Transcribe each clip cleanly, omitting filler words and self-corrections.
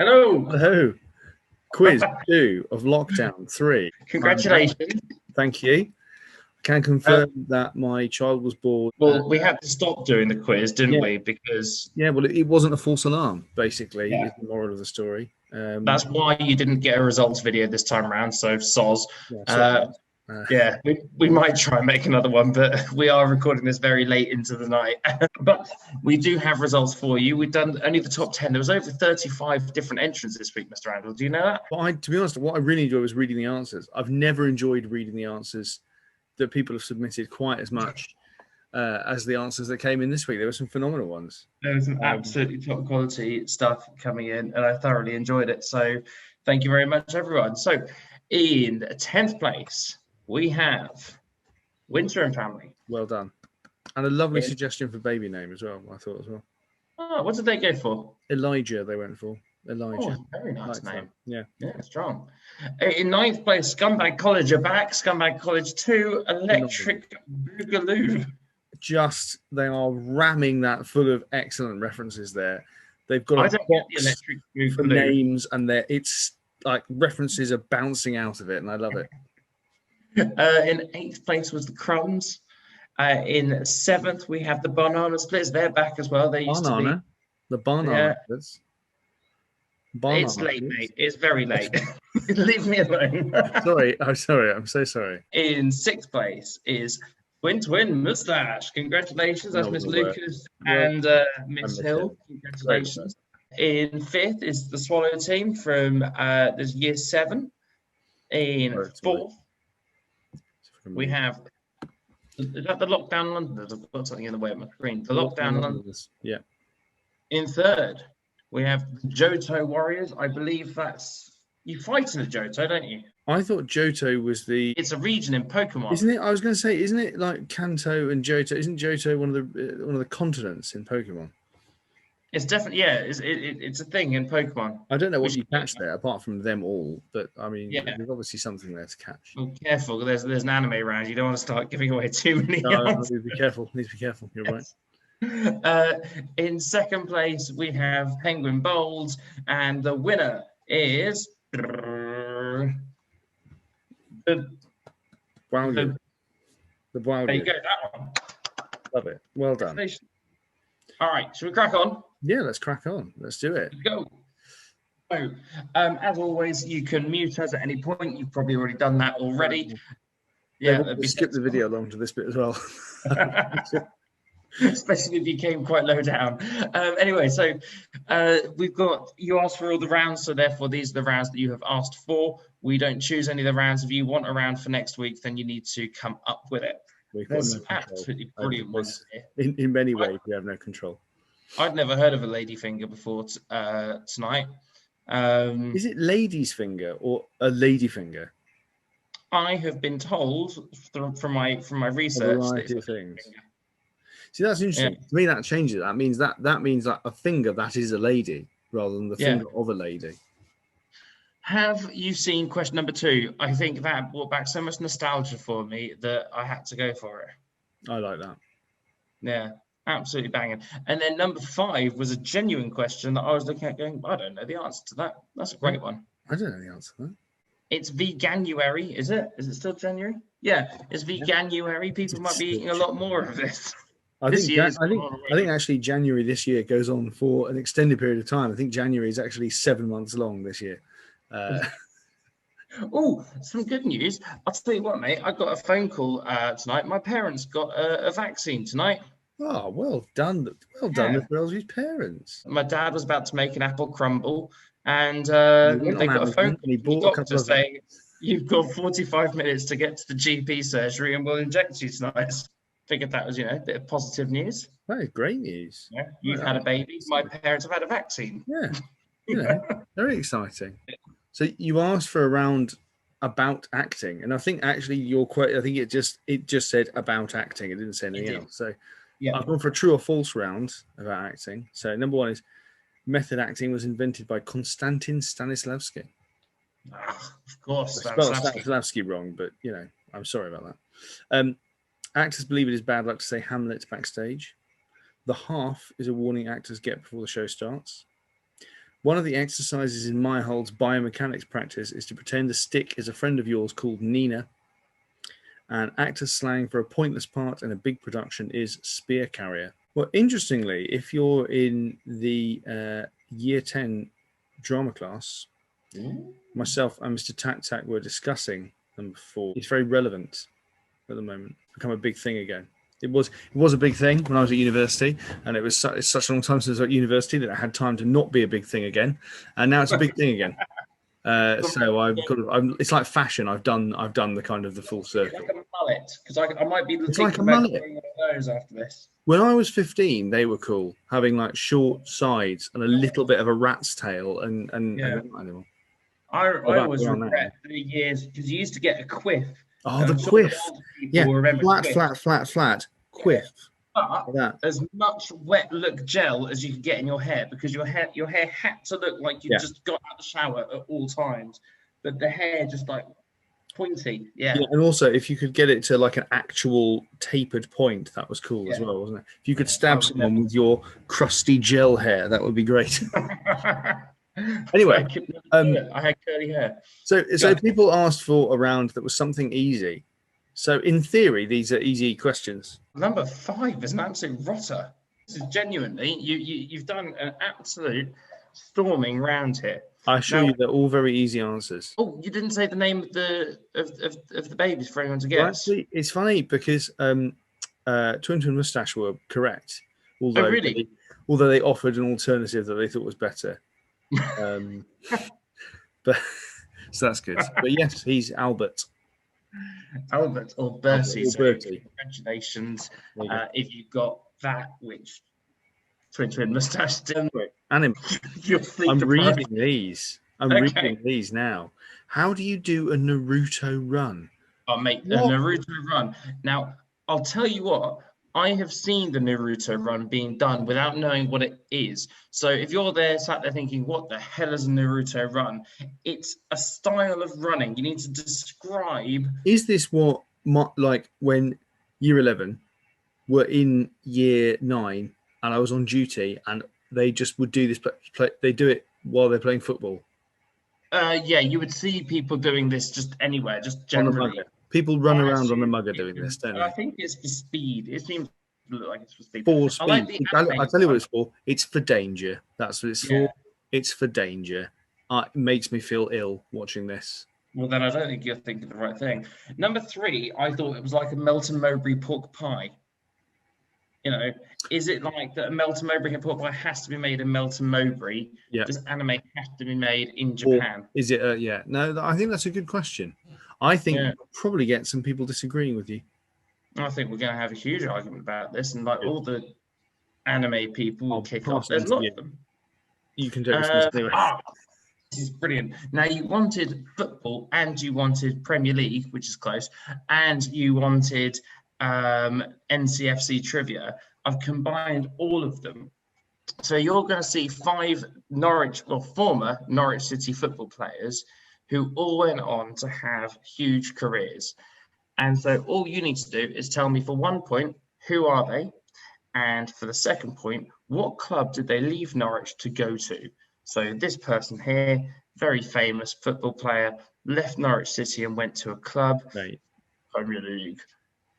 Hello. Hello. Quiz 2 of Lockdown 3. Congratulations. Thank you. I can confirm that my child was born. Well, we had to stop doing the quiz, didn't Yeah. we? Because Well, it wasn't a false alarm, basically, Yeah. is the moral of the story. that's why you didn't get a results video this time around. So soz. Sorry. Yeah, we might try and make another one, but we are recording this very late into the night. But we do have results for you. We've done only the top 10. There was over 35 different entrants this week, Mr. Randall. Do you know that? But to be honest, what I really enjoyed was reading the answers. I've never enjoyed reading the answers that people have submitted quite as much as the answers that came in this week. There were some phenomenal ones. There was some absolutely top quality stuff coming in, and I thoroughly enjoyed it. So thank you very much, everyone. So in 10th place, we have Winter and Family. Well done. And a lovely suggestion for baby name as well, I thought as well. Oh, what did they go for? Elijah, they went for. Elijah. Oh, very nice name. Yeah, strong. In 9th place, Scumbag College are back. Scumbag College 2, Electric Boogaloo. They are ramming that full of excellent references there. They've got a box for names, and it's like references are bouncing out of it, and I love it. In 8th place was the Crumbs. In 7th, we have the Banana Splits. They're back as well. They used to be the Banana Splits. It's late, mate. It's very late. Leave me alone. I'm sorry. I'm so sorry. In 6th place is Twin Mustache. Congratulations. That's Miss Lucas and Miss Hill. Congratulations. In 5th is the Swallow team from this year 7. In 4th, we have is that the Lockdown London? I've got something in the way of my screen. The Lockdown London. Yeah. In 3rd, we have the Johto Warriors. I believe that's you fight in the Johto, don't you? I thought Johto was It's a region in Pokemon, isn't it? I was going to say, isn't it like Kanto and Johto? Isn't Johto one of the continents in Pokemon? It's definitely It's a thing in Pokemon. I don't know what you catch there apart from them all, but I mean, there's obviously something there to catch. Well, careful, there's an anime around. You don't want to start giving away too many. No, be careful. Please be careful. You're right. In 2nd place, we have Penguin Bowls, and the winner is the Wow. The Wow. There you go, that one. Love it. Well done. All right, should we crack on? Yeah, let's crack on. Let's do it. Let's go. So, as always, you can mute us at any point. You've probably already done that already. Yeah, skip the video along to this bit as well. Especially if you came quite low down. Anyway, so we've got you asked for all the rounds, so therefore these are the rounds that you have asked for. We don't choose any of the rounds. If you want a round for next week, then you need to come up with it. There's some absolutely brilliant ones here. In many ways, we have no control. I'd never heard of a ladyfinger before tonight. Is it lady's finger or a ladyfinger? I have been told from my research that it's things. See, that's interesting. To me, that changes it. That means like a finger that is a lady rather than the finger of a lady. Have you seen question number 2? I think that brought back so much nostalgia for me that I had to go for it. I like that. Yeah, absolutely banging. And then number 5 was a genuine question that I was looking at going, I don't know the answer to that. That's a great one. I don't know the answer to that. It's Veganuary, is it? Is it still January? Yeah, it's Veganuary. People might be eating a lot more of this. I think actually January this year goes on for an extended period of time. I think January is actually 7 months long this year. Oh, some good news. I'll tell you what, mate. I got a phone call tonight. My parents got a vaccine tonight. Oh, well done. Well done with Rosie's parents. My dad was about to make an apple crumble, and they got a phone call to say, you've got 45 minutes to get to the GP surgery and we'll inject you tonight. Figured that was, a bit of positive news. That is great news. Yeah, you've had a baby. My parents have had a vaccine. Yeah, very exciting. So you asked for a round about acting, and I think actually your quote. I think it just said about acting. It didn't say anything else. So I've gone for a true or false round about acting. So number 1 is method acting was invented by Konstantin Stanislavski. Of course, I spelled Stanislavski wrong, but I'm sorry about that. Actors believe it is bad luck to say Hamlet backstage. The half is a warning actors get before the show starts. One of the exercises in Meyerhold's biomechanics practice is to pretend a stick is a friend of yours called Nina. And actor's slang for a pointless part in a big production is spear carrier. Well, interestingly, if you're in the year 10 drama class, myself and Mr. Tak Tak were discussing number 4. It's very relevant at the moment. It's become a big thing again. It was a big thing when I was at university, and it's such a long time since I was at university that I had time to not be a big thing again, and now it's a big thing again. So it's like fashion. I've done the kind of the full circle. Like a mullet, because I might be it's like a mullet. One of those after this. When I was 15, they were cool, having like short sides and a little bit of a rat's tail, and I always regret the years because you used to get a quiff. Oh, the quiff. Yeah, flat, quiff. But as much wet look gel as you could get in your hair, because your hair had to look like you just got out of the shower at all times, but the hair just like pointy. Yeah, and also if you could get it to like an actual tapered point, that was cool as well, wasn't it? If you could stab someone with your crusty gel hair, that would be great. Anyway, I had curly hair. So people asked for a round that was something easy. So in theory, these are easy questions. Number 5 is an absolute rotter. This is genuinely you've done an absolute storming round here. I assure you, they're all very easy answers. Oh, you didn't say the name of the babies for anyone to guess. Well, actually, it's funny because Twin Moustache were correct, although really? Although they offered an alternative that they thought was better. But so that's good. But yes, he's Albert. Albert or Bertie. So congratulations if you got that, which Twin Moustache didn't. And I'm reading these. I'm reading these now. How do you do a Naruto run? Oh, mate, a Naruto run. Now, I'll tell you what. I have seen the Naruto run being done without knowing what it is. So if you're sat there thinking, what the hell is a Naruto run? It's a style of running. You need to describe. Is this what, like when year 11 were in year 9 and I was on duty and they just would do this, they do it while they're playing football? Yeah, you would see people doing this just anywhere, just generally. People run around on the mugger doing this, don't they? I think it's for speed. It seems to look like it's for speed. For speed. I'll tell you what it's for. It's for danger. That's what it's for. It's for danger. It makes me feel ill watching this. Well, then I don't think you're thinking the right thing. Number 3, I thought it was like a Melton Mowbray pork pie. You know, is it like that a Melton Mowbray pork pie has to be made in Melton Mowbray? Yeah. Does anime have to be made in Japan? Or is it? Yeah. No, I think that's a good question. I think we'll probably get some people disagreeing with you. I think we're going to have a huge argument about this, and like all the anime people will kick off. There's lots of them. You can take this anyway. This is brilliant. Now, you wanted football and you wanted Premier League, which is close, and you wanted NCFC trivia. I've combined all of them. So you're going to see 5 former Norwich City football players who all went on to have huge careers. And so all you need to do is tell me for 1 point, who are they? And for the second point, what club did they leave Norwich to go to? So this person here, very famous football player, left Norwich City and went to a club, Premier League.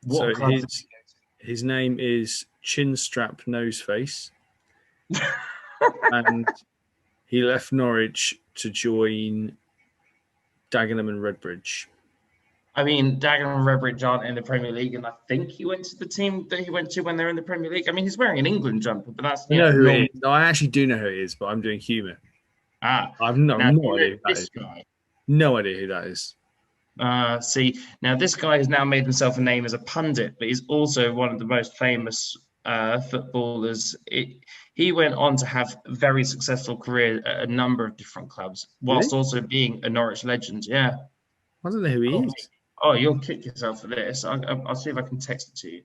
What club did he go to? His name is Chinstrap Noseface. And he left Norwich to join Dagenham and Redbridge. I mean, Dagenham and Redbridge aren't in the Premier League, and I think he went to the team that he went to when they're in the Premier League. I mean, he's wearing an England jumper, but that's... You know who it is? No, I actually do know who it is, but I'm doing humour. I've no idea who that is. No idea who that is. See, now this guy has now made himself a name as a pundit, but he's also one of the most famous footballers. He went on to have a very successful career at a number of different clubs, whilst also being a Norwich legend. Yeah. I don't know who he is. Oh, you'll kick yourself for this. I'll see if I can text it to you.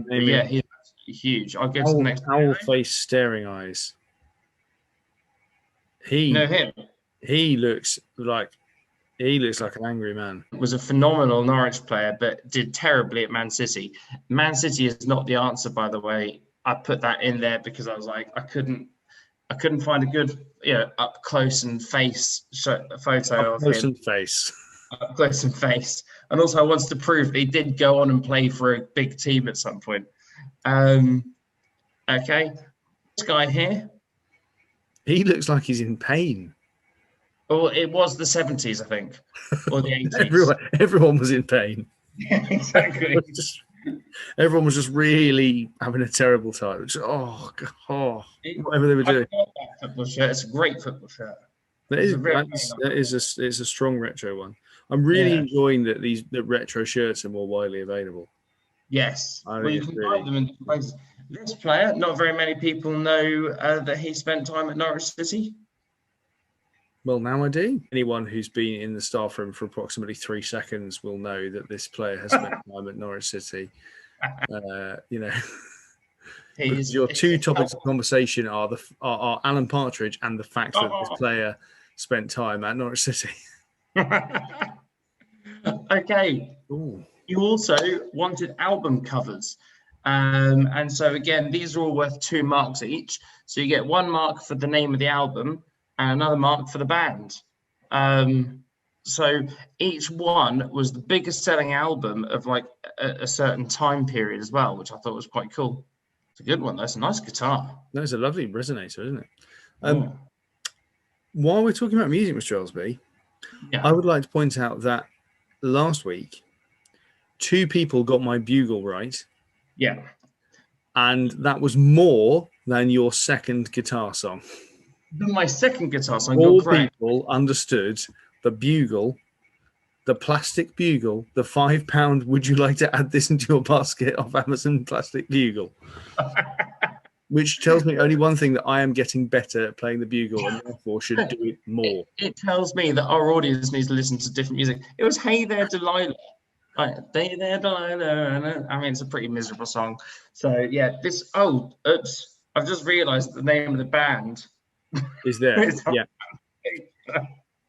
Yeah, he's huge. I'll go to the next. Owl face, staring eyes. Know him? He looks like an angry man. Was a phenomenal Norwich player, but did terribly at Man City. Man City is not the answer, by the way. I put that in there because I was like, I couldn't I couldn't find a good, up close and face photo of him. Up close and face. And also, I wanted to prove that he did go on and play for a big team at some point. Okay, this guy here. He looks like he's in pain. Well, it was the 70s, I think, or the 80s. Everyone was in pain. Yeah, exactly. Everyone was just really having a terrible time. Just, whatever they were doing. I love that football shirt. It's a great football shirt. It's a strong retro one. I'm really enjoying that the retro shirts are more widely available. Yes. Well, you can buy them in different places. This player, not very many people know that he spent time at Norwich City. Well, now I do. Anyone who's been in the staff room for approximately 3 seconds will know that this player has spent time at Norwich City. Your two topics of conversation are Alan Partridge and the fact that this player spent time at Norwich City. Okay. Ooh. You also wanted album covers. And so, again, these are all worth 2 marks each. So you get 1 mark for the name of the album and another mark for the band. So each one was the biggest selling album of like a certain time period as well, which I thought was quite cool. It's a good one. That's a nice guitar. That's a lovely resonator, isn't it? While we're talking about music, Mr. Elsby, I would like to point out that last week, 2 people got my bugle right. Yeah. And that was more than your second guitar song. My second guitar song. All people understood the bugle, the plastic bugle, the £5. Would you like to add this into your basket of Amazon plastic bugle? Which tells me only one thing, that I am getting better at playing the bugle and therefore should do it more. It tells me that our audience needs to listen to different music. It was Hey There Delilah. Right, Hey There Delilah. I mean, it's a pretty miserable song. So yeah, oops. I've just realised the name of the band is there. Yeah.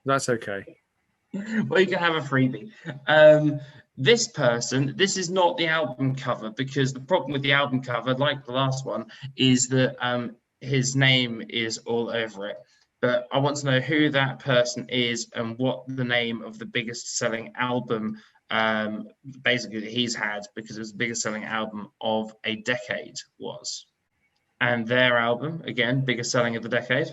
That's okay. Well, you can have a freebie. This is not the album cover, because the problem with the album cover, like the last one, is that his name is all over it. But I want to know who that person is and what the name of the biggest selling album basically that he's had, because it was the biggest selling album of a decade was. And their album, again, biggest selling of the decade.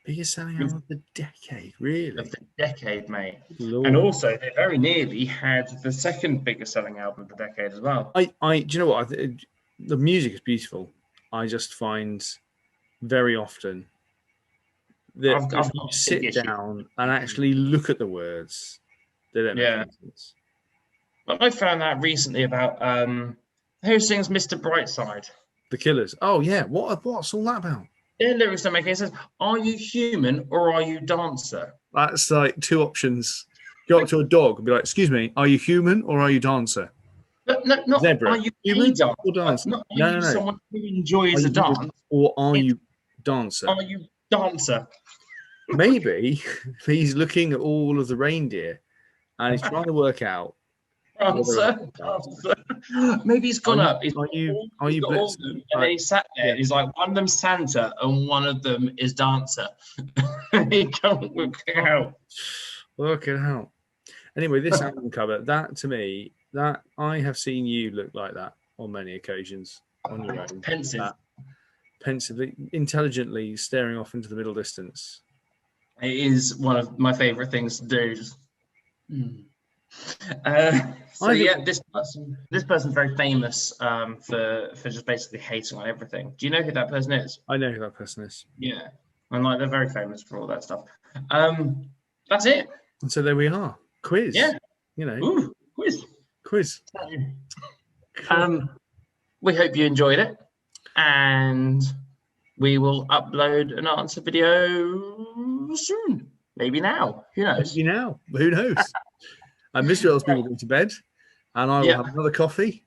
Biggest selling album of the decade, really? Of the decade, mate. Lord. And also, they very nearly had the second biggest selling album of the decade as well. Do you know what? The music is beautiful. I just find very often that if you sit down and actually look at the words, they don't make sense. Well, I found that recently about who sings Mr. Brightside? The Killers. Oh, yeah. What's all that about? Their lyrics don't make any sense. Are you human or are you dancer? That's like 2 options. Go up to a dog and be like, excuse me, are you human or are you dancer? No, not Zebra. Are you human or dancer? No. Someone who enjoys a dance. Or are you dancer? Are you dancer? Maybe he's looking at all of the reindeer and he's trying to work out. Dancer. Maybe he's gone up. Are you blitzed? And then he sat there. And he's like, one of them's Santa and one of them is dancer. He can't work it out. Work it out. Anyway, this album cover, that to me, that I have seen you look like that on many occasions on your own. Pensively, intelligently staring off into the middle distance. It is one of my favourite things to do. This person's very famous for just basically hating on everything. Do you know who that person is? I know who that person is. Yeah, and like they're very famous for all that stuff. That's it. And so there we are. Quiz. Yeah. Ooh, quiz. We hope you enjoyed it, and we will upload an answer video soon. Maybe now. Who knows? Maybe now. Who knows? And Mr. Elsby will go to bed, and I will have another coffee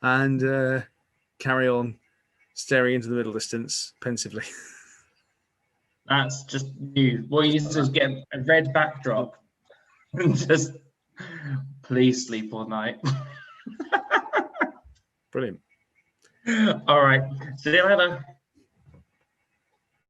and carry on staring into the middle distance pensively. That's just you. Well, you just get a red backdrop and just please sleep all night. Brilliant. All right. See you later.